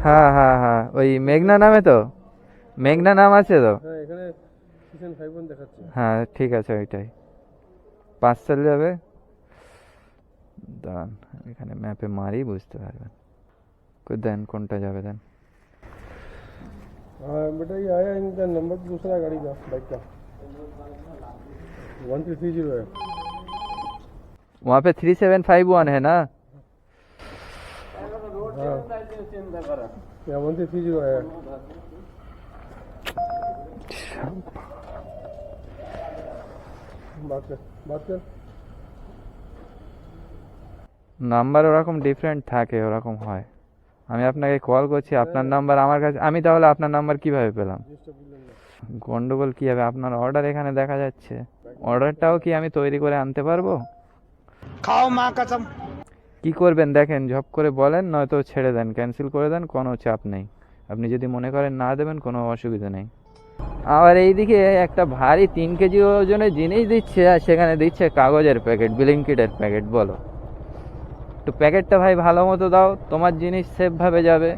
হ্যাঁ হ্যাঁ হ্যাঁ, ওই মেঘনা নামে তো, মেঘনা নাম আছে তো। হ্যাঁ এখানে কিচেন 5 দেখাচ্ছে। হ্যাঁ ঠিক আছে, ওইটাই পার্সেল যাবে। দাঁড়ান, এখানে ম্যাপে মারি বুঝতে পারবেন। দেন কোনটা যাবে দেন। हाँ बेटा ये आया इनका नंबर तो दूसरा है गाड़ी का, बाइक का 1330 है। वहाँ पे 3751 है ना। हाँ यहाँ 1330 है। बात कर। নাম্বার ওরকম ডিফারেন্ট থাকে, ওরকম হয়। আমি আপনাকে কল করছি, আপনার নাম্বার আমার কাছে, আমি তাহলে আপনার নাম্বার কিভাবে পেলাম? গন্ডগোল কি হবে? আপনার অর্ডার এখানে দেখা যাচ্ছে, অর্ডারটাও কি আমি তৈরি করে আনতে পারবো? খাও মা কসম। কি করবেন দেখেন, ঝপ করে বলেন, নয়তো ছেড়ে দেন, ক্যান্সেল করে দেন, কোনো চাপ নেই। আপনি যদি মনে করেন না দেবেন, কোনো অসুবিধা নেই। আবার এইদিকে একটা ভারী 3 কেজি ওজনের জিনিস দিচ্ছে, আর সেখানে দিচ্ছে কাগজের প্যাকেট, ব্লিঙ্কিটের প্যাকেট। বলো, একটু প্যাকেটটা ভাই ভালো মতো দাও, তোমার জিনিস সেফ ভাবে যাবে।